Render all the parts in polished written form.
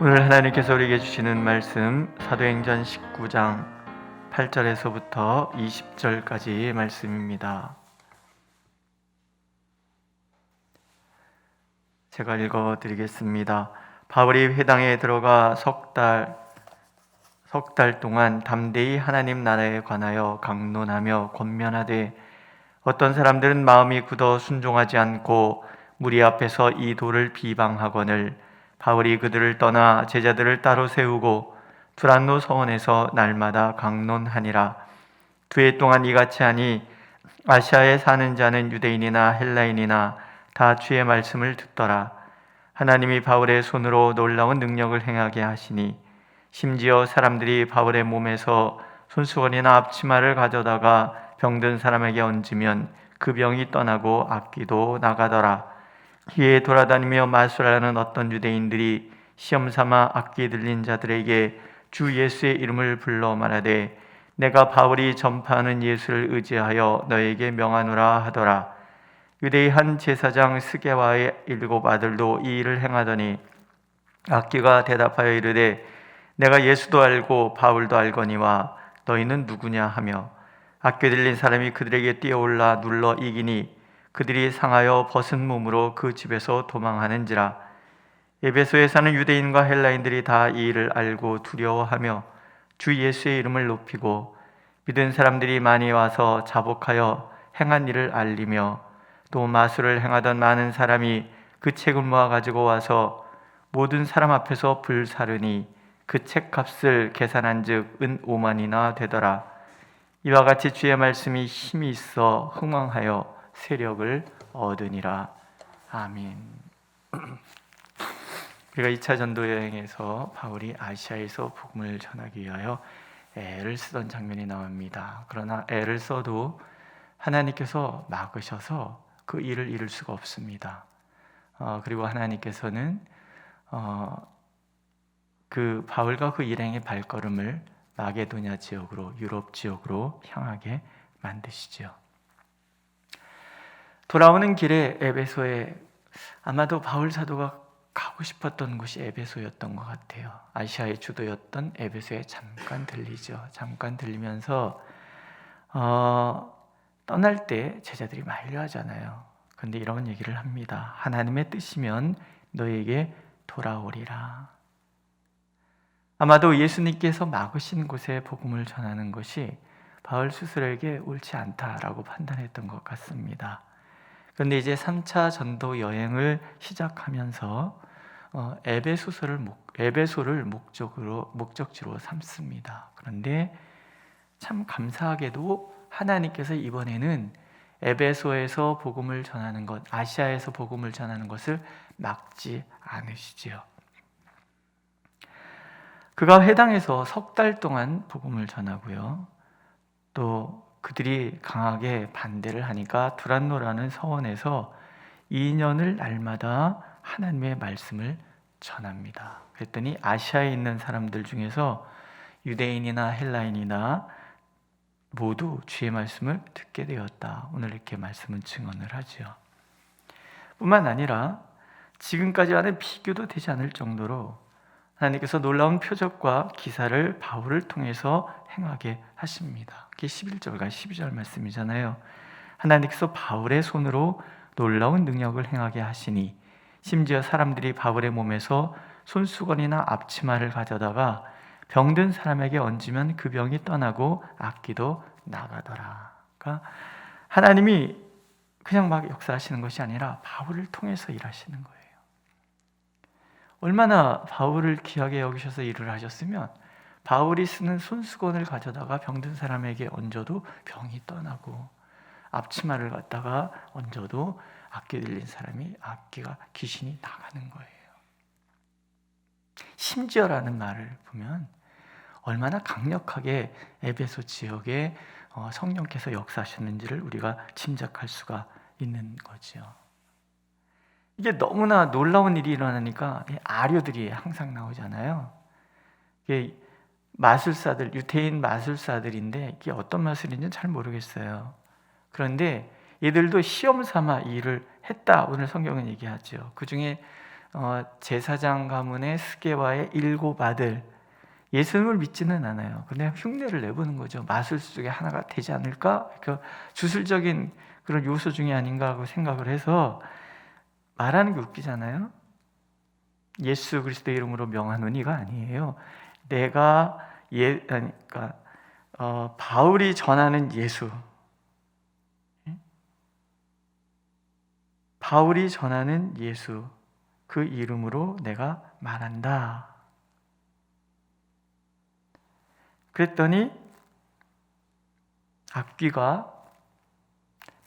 오늘 하나님께서 우리에게 주시는 말씀 사도행전 19장 8절에서부터 20절까지의 말씀입니다. 제가 읽어드리겠습니다. 바울이 회당에 들어가 석 달 동안 담대히 하나님 나라에 관하여 강론하며 권면하되 어떤 사람들은 마음이 굳어 순종하지 않고 무리 앞에서 이 돌을 비방하거늘 바울이 그들을 떠나 제자들을 따로 세우고 두란노 서원에서 날마다 강론하니라. 2해 동안 이같이 하니 아시아에 사는 자는 유대인이나 헬라인이나 다 주의 말씀을 듣더라. 하나님이 바울의 손으로 놀라운 능력을 행하게 하시니 심지어 사람들이 바울의 몸에서 손수건이나 앞치마를 가져다가 병든 사람에게 얹으면 그 병이 떠나고 악귀도 나가더라. 기에 돌아다니며 마술하는 어떤 유대인들이 시험삼아 악귀 들린 자들에게 주 예수의 이름을 불러 말하되 내가 바울이 전파하는 예수를 의지하여 너에게 명하노라 하더라. 유대의 한 제사장 스게와의 7 아들도 이 일을 행하더니 악귀가 대답하여 이르되 내가 예수도 알고 바울도 알거니와 너희는 누구냐 하며 악귀 들린 사람이 그들에게 뛰어올라 눌러 이기니 그들이 상하여 벗은 몸으로 그 집에서 도망하는지라. 에베소에 사는 유대인과 헬라인들이 다 이 일을 알고 두려워하며 주 예수의 이름을 높이고 믿은 사람들이 많이 와서 자복하여 행한 일을 알리며 또 마술을 행하던 많은 사람이 그 책을 모아 가지고 와서 모든 사람 앞에서 불사르니 그 책값을 계산한즉 은 5만이나 되더라. 이와 같이 주의 말씀이 힘이 있어 흥왕하여 세력을 얻으니라. 아멘. 우리가 2차 전도 여행에서 바울이 아시아에서 복음을 전하기 위하여 애를 쓰던 장면이 나옵니다. 그러나 애를 써도 하나님께서 막으셔서 그 일을 이룰 수가 없습니다. 그리고 하나님께서는 그 바울과 그 일행의 발걸음을 마게도냐 지역으로, 유럽 지역으로 향하게 만드시죠. 돌아오는 길에 에베소에 아마도 바울 사도가 가고 싶었던 곳이 에베소였던 것 같아요. 아시아의 주도였던 에베소에 잠깐 들리죠. 잠깐 들리면서 떠날 때 제자들이 만류하잖아요. 그런데 이런 얘기를 합니다. 하나님의 뜻이면 너에게 돌아오리라. 아마도 예수님께서 막으신 곳에 복음을 전하는 것이 바울 스스로에게 옳지 않다라고 판단했던 것 같습니다. 그런데 이제 3차 전도 여행을 시작하면서 에베소를 목적지로 삼습니다. 그런데 참 감사하게도 하나님께서 이번에는 에베소에서 복음을 전하는 것, 아시아에서 복음을 전하는 것을 막지 않으시지요. 그가 회당에서 석 달 동안 복음을 전하고요. 또 그들이 강하게 반대를 하니까 두란노라는 서원에서 2년을 날마다 하나님의 말씀을 전합니다. 그랬더니 아시아에 있는 사람들 중에서 유대인이나 헬라인이나 모두 주의 말씀을 듣게 되었다. 오늘 이렇게 말씀은 증언을 하죠. 뿐만 아니라 지금까지와는 비교도 되지 않을 정도로 하나님께서 놀라운 표적과 기사를 바울을 통해서 행하게 하십니다. 그게 11절과 12절 말씀이잖아요. 하나님께서 바울의 손으로 놀라운 능력을 행하게 하시니 심지어 사람들이 바울의 몸에서 손수건이나 앞치마를 가져다가 병든 사람에게 얹으면 그 병이 떠나고 악귀도 나가더라. 그러니까 하나님이 그냥 막 역사하시는 것이 아니라 바울을 통해서 일하시는 거예요. 얼마나 바울을 귀하게 여기셔서 일을 하셨으면 바울이 쓰는 손수건을 가져다가 병든 사람에게 얹어도 병이 떠나고 앞치마를 갖다가 얹어도 악귀 들린 사람이 귀신이 나가는 거예요. 심지어라는 말을 보면 얼마나 강력하게 에베소 지역에 성령께서 역사하셨는지를 우리가 짐작할 수가 있는 거죠. 이게 너무나 놀라운 일이 일어나니까 아류들이 항상 나오잖아요. 이게 마술사들, 유태인 마술사들인데 이게 어떤 마술인지는 잘 모르겠어요. 그런데 얘들도 시험 삼아 이 일을 했다. 오늘 성경은 얘기하죠. 그 중에 제사장 가문의 스게와의 7 아들, 예수님을 믿지는 않아요. 그냥 흉내를 내보는 거죠. 마술수 중에 하나가 되지 않을까? 그러니까 주술적인 그런 요소 중에 아닌가 하고 생각을 해서 말하는 게 웃기잖아요. 예수 그리스도의 이름으로 명하노니가 아니에요. 내가 그러니까 바울이 전하는 예수, 바울이 전하는 예수, 그 이름으로 내가 말한다. 그랬더니 악귀가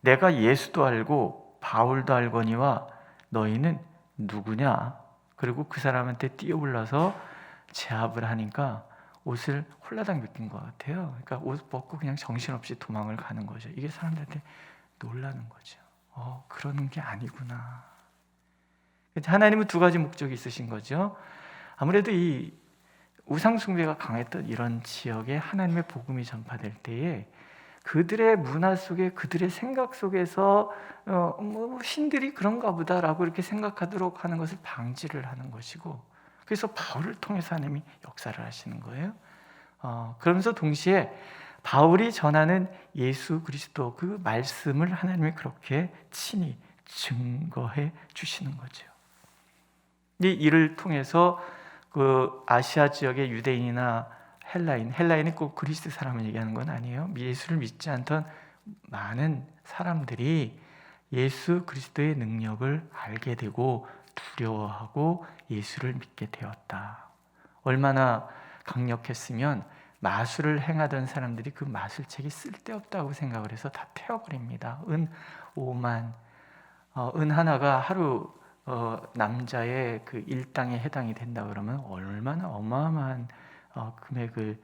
내가 예수도 알고 바울도 알거니와 너희는 누구냐? 그리고 그 사람한테 뛰어올라서 제압을 하니까 옷을 홀라당 벗긴 것 같아요. 그러니까 옷 벗고 그냥 정신없이 도망을 가는 거죠. 이게 사람들한테 놀라는 거죠. 그러는 게 아니구나. 하나님은 2가지 목적이 있으신 거죠. 아무래도 이 우상숭배가 강했던 이런 지역에 하나님의 복음이 전파될 때에 그들의 문화 속에, 그들의 생각 속에서 신들이 그런가 보다라고 이렇게 생각하도록 하는 것을 방지를 하는 것이고, 그래서 바울을 통해서 하나님이 역사를 하시는 거예요. 그러면서 동시에 바울이 전하는 예수 그리스도 그 말씀을 하나님이 그렇게 친히 증거해 주시는 거죠. 이 일을 통해서 그 아시아 지역의 유대인이나 헬라인이 꼭 그리스 사람을 얘기하는 건 아니에요. 예수를 믿지 않던 많은 사람들이 예수 그리스도의 능력을 알게 되고 두려워하고 예수를 믿게 되었다. 얼마나 강력했으면 마술을 행하던 사람들이 그 마술책이 쓸데없다고 생각을 해서 다 태워버립니다. 은 5만, 은 하나가 하루 남자의 그 일당에 해당이 된다 그러면 얼마나 어마어마한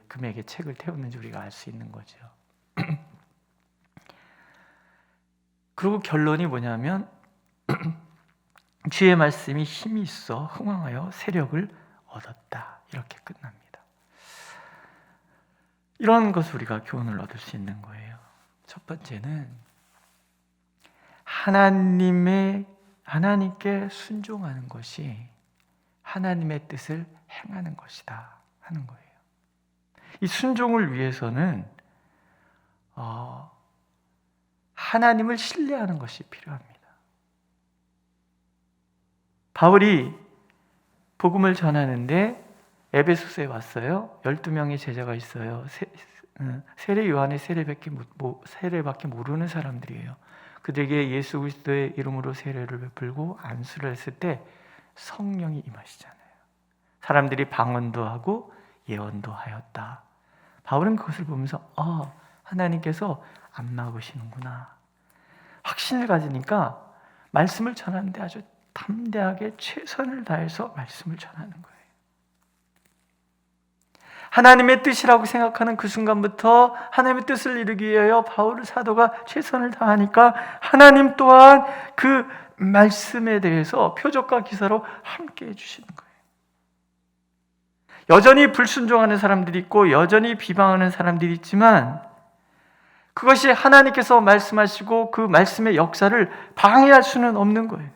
금액의 책을 태웠는지 우리가 알 수 있는 거죠. 그리고 결론이 뭐냐면 주의 말씀이 힘이 있어 흥왕하여 세력을 얻었다. 이렇게 끝납니다. 이런 것을 우리가 교훈을 얻을 수 있는 거예요. 첫 번째는 하나님께 순종하는 것이 하나님의 뜻을 행하는 것이다 하는 거예요. 이 순종을 위해서는 하나님을 신뢰하는 것이 필요합니다. 바울이 복음을 전하는데 에베소서에 왔어요. 12명의 제자가 있어요. 세례 요한의 세례밖에 모르는 사람들이에요. 그들에게 예수 그리스도의 이름으로 세례를 베풀고 안수를 했을 때 성령이 임하시잖아요. 사람들이 방언도 하고 예언도 하였다. 바울은 그것을 보면서 하나님께서 안 막으시는구나. 확신을 가지니까 말씀을 전하는데 아주 담대하게 최선을 다해서 말씀을 전하는 거예요. 하나님의 뜻이라고 생각하는 그 순간부터 하나님의 뜻을 이루기 위하여 바울 사도가 최선을 다하니까 하나님 또한 그 말씀에 대해서 표적과 기사로 함께 해주시는 거예요. 여전히 불순종하는 사람들이 있고 여전히 비방하는 사람들이 있지만 그것이 하나님께서 말씀하시고 그 말씀의 역사를 방해할 수는 없는 거예요.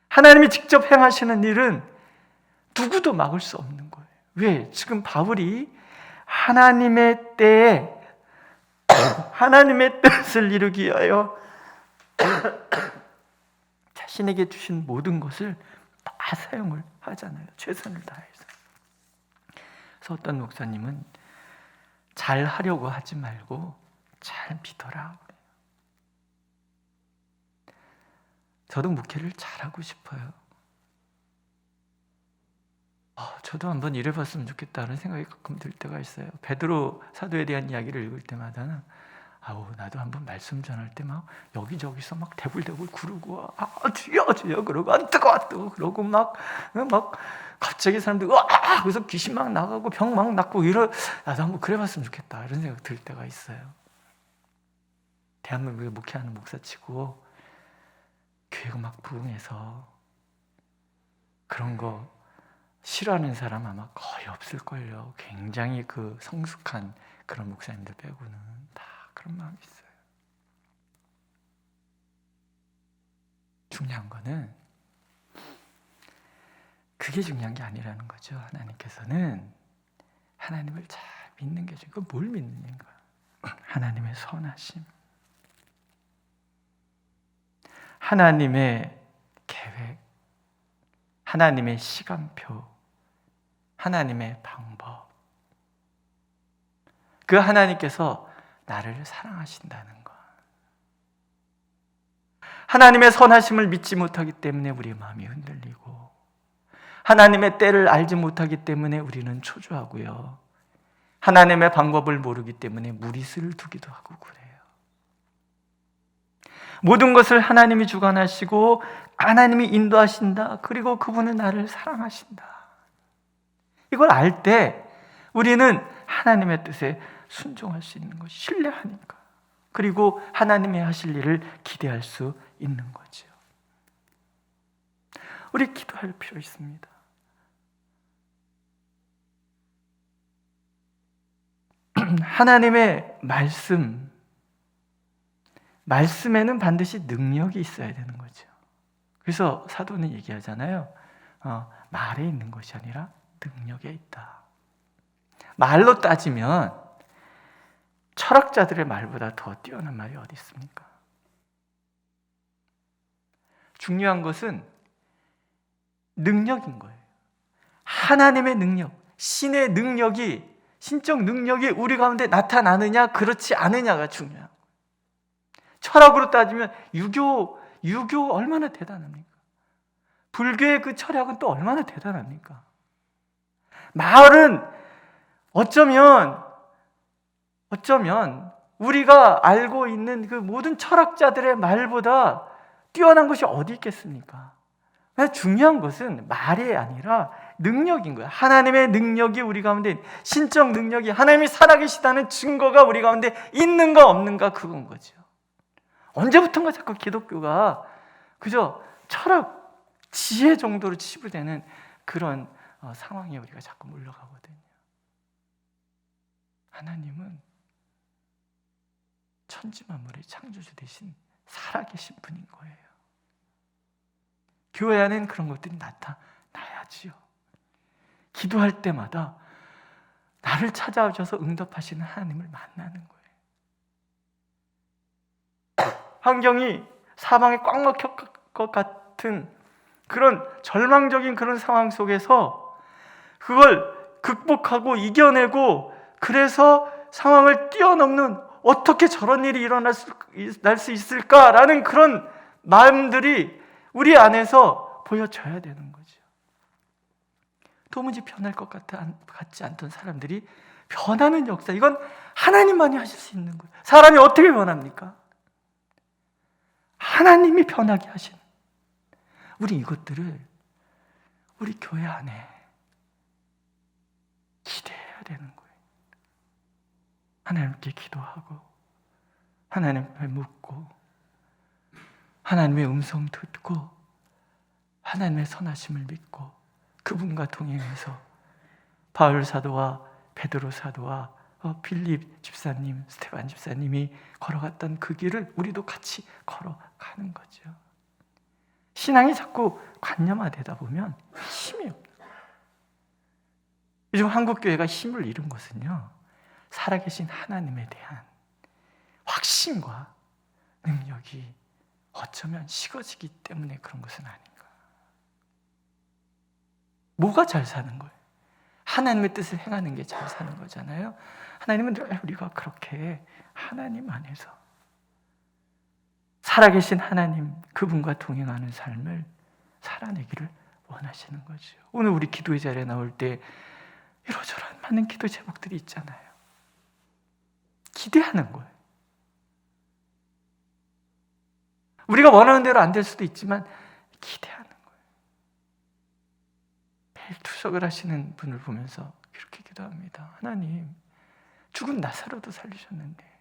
하나님이 직접 행하시는 일은 누구도 막을 수 없는 거예요. 왜? 지금 바울이 하나님의 때에 하나님의 뜻을 이루기 위하여 자신에게 주신 모든 것을 다 사용을 하잖아요. 최선을 다해서. 그래서 어떤 목사님은 잘 하려고 하지 말고 잘 믿어라. 저도 목회를 잘하고 싶어요. 저도 한번 이래봤으면 좋겠다는 생각이 가끔 들 때가 있어요. 베드로 사도에 대한 이야기를 읽을 때마다는 나도 한번 말씀 전할 때 막 여기저기서 막 대굴대굴 구르고 주여 그러고 뜨거워 그러고 막 갑자기 사람들이 그래서 귀신 막 나가고 병 막 낫고 나도 한번 그래봤으면 좋겠다 이런 생각 들 때가 있어요. 대한민국에 목회하는 목사치고 교회가 막 부흥해서 그런 거 싫어하는 사람 아마 거의 없을걸요. 굉장히 그 성숙한 그런 목사님들 빼고는 다 그런 마음이 있어요. 중요한 거는 그게 중요한 게 아니라는 거죠. 하나님께서는 하나님을 잘 믿는 게 중요해요. 뭘 믿느냐인가? 하나님의 선하심, 하나님의 계획, 하나님의 시간표, 하나님의 방법. 그 하나님께서 나를 사랑하신다는 것. 하나님의 선하심을 믿지 못하기 때문에 우리의 마음이 흔들리고, 하나님의 때를 알지 못하기 때문에 우리는 초조하고요, 하나님의 방법을 모르기 때문에 무리수를 두기도 하고 그래요. 모든 것을 하나님이 주관하시고 하나님이 인도하신다. 그리고 그분은 나를 사랑하신다. 이걸 알 때 우리는 하나님의 뜻에 순종할 수 있는 것, 신뢰하니까. 그리고 하나님의 하실 일을 기대할 수 있는 거죠. 우리 기도할 필요 있습니다. 하나님의 말씀에는 반드시 능력이 있어야 되는 거죠. 그래서 사도는 얘기하잖아요. 말에 있는 것이 아니라 능력에 있다. 말로 따지면 철학자들의 말보다 더 뛰어난 말이 어디 있습니까? 중요한 것은 능력인 거예요. 하나님의 능력, 신의 능력이, 신적 능력이 우리 가운데 나타나느냐 그렇지 않느냐가 중요해요. 철학으로 따지면 유교 얼마나 대단합니까? 불교의 그 철학은 또 얼마나 대단합니까? 말은 어쩌면 우리가 알고 있는 그 모든 철학자들의 말보다 뛰어난 것이 어디 있겠습니까? 중요한 것은 말이 아니라 능력인 거예요. 하나님의 능력이 우리 가운데, 신적 능력이, 하나님이 살아계시다는 증거가 우리 가운데 있는가 없는가, 그건 거죠. 언제부턴가 자꾸 기독교가 그저 철학, 지혜 정도로 치부되는 그런 상황에 우리가 자꾸 물러가거든요. 하나님은 천지만물의 창조주 되신 살아계신 분인 거예요. 교회 안에는 그런 것들이 나타나야지요. 기도할 때마다 나를 찾아오셔서 응답하시는 하나님을 만나는 거예요. 환경이 사방에 꽉 막힐 것 같은 그런 절망적인 그런 상황 속에서 그걸 극복하고 이겨내고, 그래서 상황을 뛰어넘는, 어떻게 저런 일이 일어날 수 있을까라는 그런 마음들이 우리 안에서 보여져야 되는 거죠. 도무지 변할 것 같지 않던 사람들이 변하는 역사, 이건 하나님만이 하실 수 있는 거예요. 사람이 어떻게 변합니까? 하나님이 변하게 하신, 우리 이것들을 우리 교회 안에 기대해야 되는 거예요. 하나님께 기도하고, 하나님을 묻고, 하나님의 음성 듣고, 하나님의 선하심을 믿고, 그분과 동행해서 바울 사도와 베드로 사도와 빌립 집사님, 스테반 집사님이 걸어갔던 그 길을 우리도 같이 걸어가는 거죠. 신앙이 자꾸 관념화되다 보면 힘이 없어요. 요즘 한국교회가 힘을 잃은 것은요, 살아계신 하나님에 대한 확신과 능력이 어쩌면 식어지기 때문에 그런 것은 아닌가. 뭐가 잘 사는 거예요? 하나님의 뜻을 행하는 게 잘 사는 거잖아요. 하나님은 늘 우리가 그렇게 하나님 안에서 살아계신 하나님, 그분과 동행하는 삶을 살아내기를 원하시는 거죠. 오늘 우리 기도의 자리에 나올 때 이러저러한 많은 기도 제목들이 있잖아요. 기대하는 거예요. 우리가 원하는 대로 안 될 수도 있지만 기대하는 거예요. 매일 투석을 하시는 분을 보면서 그렇게 기도합니다. 하나님, 죽은 나사로도 살리셨는데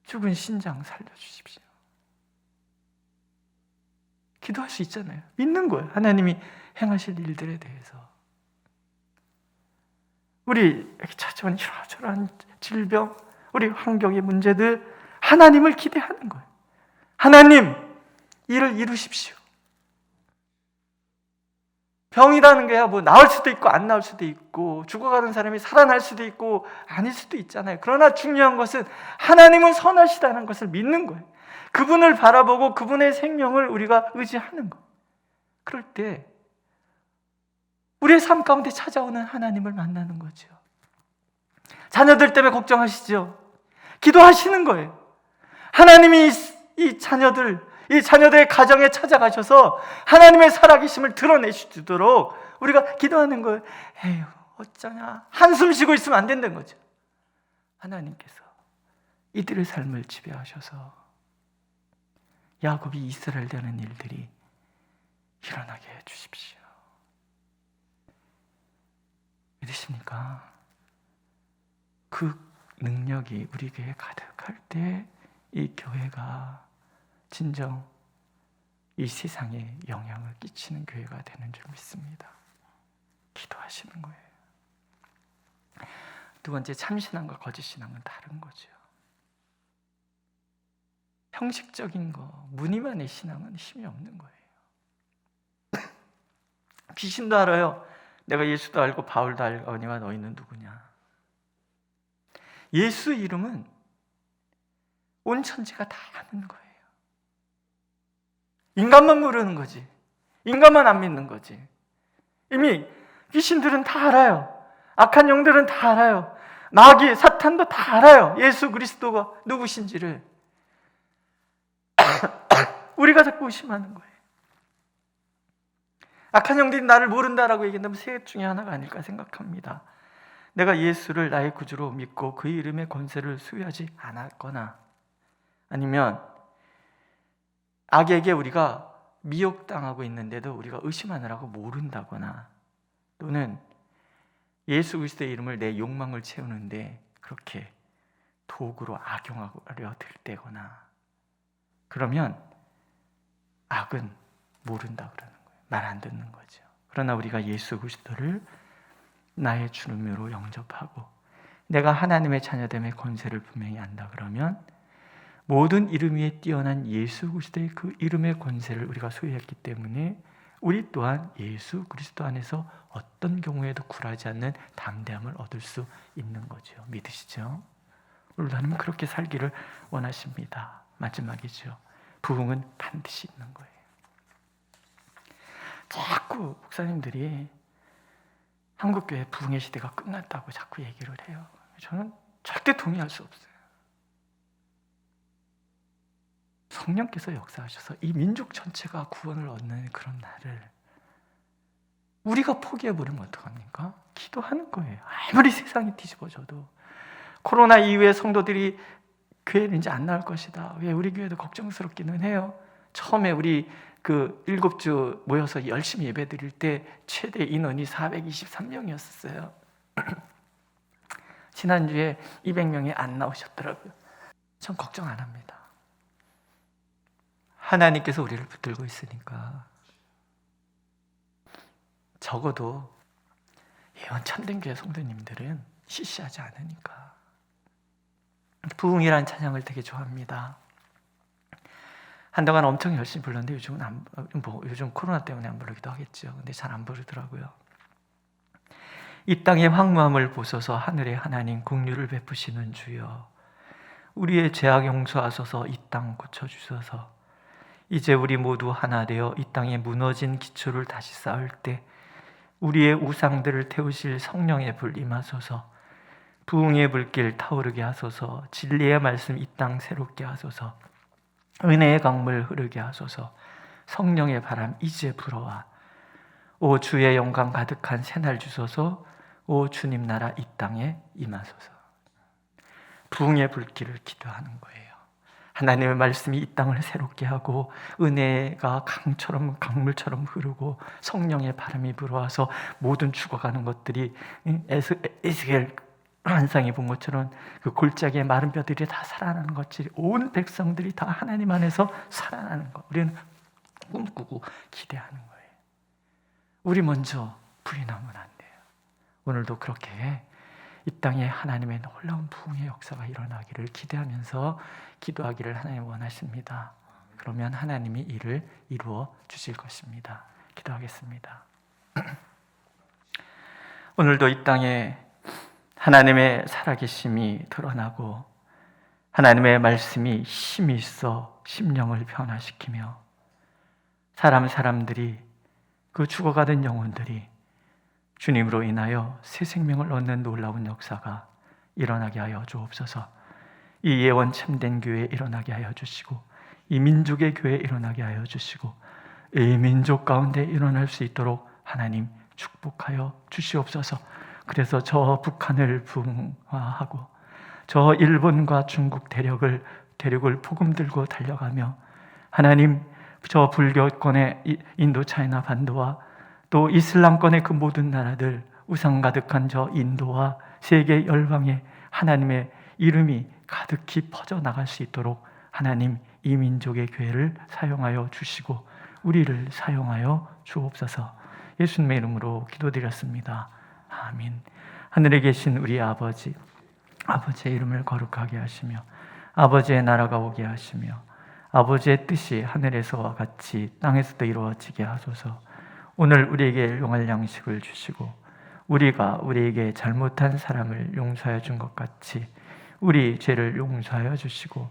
죽은 신장 살려주십시오. 기도할 수 있잖아요. 믿는 거예요. 하나님이 행하실 일들에 대해서. 우리에게 찾아온 이러저러한 질병, 우리 환경의 문제들, 하나님을 기대하는 거예요. 하나님, 일을 이루십시오. 병이라는 게야 뭐 나을 수도 있고 안 나을 수도 있고 죽어가는 사람이 살아날 수도 있고 아닐 수도 있잖아요. 그러나 중요한 것은 하나님은 선하시다는 것을 믿는 거예요. 그분을 바라보고 그분의 생명을 우리가 의지하는 거. 그럴 때 우리의 삶 가운데 찾아오는 하나님을 만나는 거죠. 자녀들 때문에 걱정하시죠? 기도하시는 거예요. 하나님이 이 자녀들의 가정에 찾아가셔서 하나님의 살아계심을 드러내시도록 우리가 기도하는 거예요. 에휴, 어쩌냐. 한숨 쉬고 있으면 안 된다는 거죠. 하나님께서 이들의 삶을 지배하셔서 야곱이 이스라엘 되는 일들이 일어나게 해 주십시오. 믿으십니까? 그 능력이 우리 교회에 가득할 때 이 교회가 진정 이 세상에 영향을 끼치는 교회가 되는 줄 믿습니다. 기도하시는 거예요. 두 번째, 참신앙과 거짓신앙은 다른 거죠. 형식적인 거, 무늬만의 신앙은 힘이 없는 거예요. 귀신도 알아요. 내가 예수도 알고 바울도 알거니와 너희는 누구냐. 예수 이름은 온 천지가 다 아는 거예요. 인간만 모르는 거지. 인간만 안 믿는 거지. 이미 귀신들은 다 알아요. 악한 영들은 다 알아요. 마귀, 사탄도 다 알아요. 예수 그리스도가 누구신지를. 우리가 자꾸 의심하는 거예요. 악한 영들이 나를 모른다라고 얘기한다면 세 개 중에 하나가 아닐까 생각합니다. 내가 예수를 나의 구주로 믿고 그 이름의 권세를 수여하지 않았거나, 아니면 악에게 우리가 미혹당하고 있는데도 우리가 의심하느라고 모른다거나, 또는 예수 그리스도의 이름을 내 욕망을 채우는데 그렇게 도구로 악용하려 들 때거나, 그러면 악은 모른다 그러는 거예요. 말 안 듣는 거죠. 그러나 우리가 예수 그리스도를 나의 주님으로 영접하고 내가 하나님의 자녀됨의 권세를 분명히 안다 그러면 모든 이름 위에 뛰어난 예수 그리스도의 그 이름의 권세를 우리가 소유했기 때문에 우리 또한 예수 그리스도 안에서 어떤 경우에도 굴하지 않는 담대함을 얻을 수 있는 거죠. 믿으시죠? 오늘도 하나님은 그렇게 살기를 원하십니다. 마지막이죠. 부흥은 반드시 있는 거예요. 자꾸 목사님들이 한국교회 부흥의 시대가 끝났다고 자꾸 얘기를 해요. 저는 절대 동의할 수 없어요. 성령께서 역사하셔서 이 민족 전체가 구원을 얻는 그런 날을 우리가 포기해버리면 어떡합니까? 기도하는 거예요. 아무리 세상이 뒤집어져도. 코로나 이후에 성도들이 교회는 이제 안 나올 것이다. 왜 우리 교회도 걱정스럽기는 해요. 처음에 우리 그 7주 모여서 열심히 예배 드릴 때 최대 인원이 423명이었어요. 지난주에 200명이 안 나오셨더라고요. 전 걱정 안 합니다. 하나님께서 우리를 붙들고 있으니까. 적어도 예언 참된교회 성도님들은 시시하지 않으니까. 부흥이라는 찬양을 되게 좋아합니다. 한동안 엄청 열심히 불렀는데 요즘 코로나 때문에 안 부르기도 하겠죠. 근데 잘 안 부르더라고요. 이 땅의 황무함을 보소서. 하늘의 하나님 긍휼을 베푸시는 주여, 우리의 죄악 용서하소서. 이 땅 고쳐주소서. 이제 우리 모두 하나 되어 이 땅에 무너진 기초를 다시 쌓을 때 우리의 우상들을 태우실 성령의 불 임하소서. 부흥의 불길 타오르게 하소서. 진리의 말씀 이 땅 새롭게 하소서. 은혜의 강물 흐르게 하소서. 성령의 바람 이제 불어와. 오 주의 영광 가득한 새날 주소서. 오 주님 나라 이 땅에 임하소서. 부흥의 불길을 기도하는 거예요. 하나님의 말씀이 이 땅을 새롭게 하고 은혜가 강처럼 강물처럼 흐르고 성령의 바람이 불어와서 모든 죽어가는 것들이 에스겔 환상에 본 것처럼 그 골짜기에 마른 뼈들이 다 살아나는 것처럼 온 백성들이 다 하나님 안에서 살아나는 것, 우리는 꿈꾸고 기대하는 거예요. 우리 먼저 부인하면 안 돼요. 오늘도 그렇게 이 땅에 하나님의 놀라운 부흥의 역사가 일어나기를 기대하면서 기도하기를 하나님 원하십니다. 그러면 하나님이 이를 이루어 주실 것입니다. 기도하겠습니다. 오늘도 이 땅에 하나님의 살아계심이 드러나고 하나님의 말씀이 힘이 있어 심령을 변화시키며 사람들이 그 죽어가던 영혼들이 주님으로 인하여 새 생명을 얻는 놀라운 역사가 일어나게 하여 주옵소서. 이 예원 참된 교회에 일어나게 하여 주시고 이 민족의 교회에 일어나게 하여 주시고 이 민족 가운데 일어날 수 있도록 하나님 축복하여 주시옵소서. 그래서 저 북한을 부흥화하고 저 일본과 중국 대륙을 복음 들고 달려가며 하나님 저 불교권의 인도 차이나 반도와 또 이슬람권의 그 모든 나라들 우상 가득한 저 인도와 세계 열방에 하나님의 이름이 가득히 퍼져나갈 수 있도록 하나님 이 민족의 교회를 사용하여 주시고 우리를 사용하여 주옵소서. 예수님의 이름으로 기도드렸습니다. 아멘. 하늘에 계신 우리 아버지의 이름을 거룩하게 하시며 아버지의 나라가 오게 하시며 아버지의 뜻이 하늘에서와 같이 땅에서도 이루어지게 하소서. 오늘 우리에게 일용할 양식을 주시고 우리가 우리에게 잘못한 사람을 용서하여 준 것 같이 우리 죄를 용서하여 주시고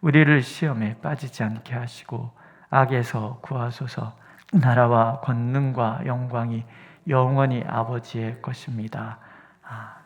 우리를 시험에 빠지지 않게 하시고 악에서 구하소서. 나라와 권능과 영광이 영원히 아버지의 것입니다. 아멘.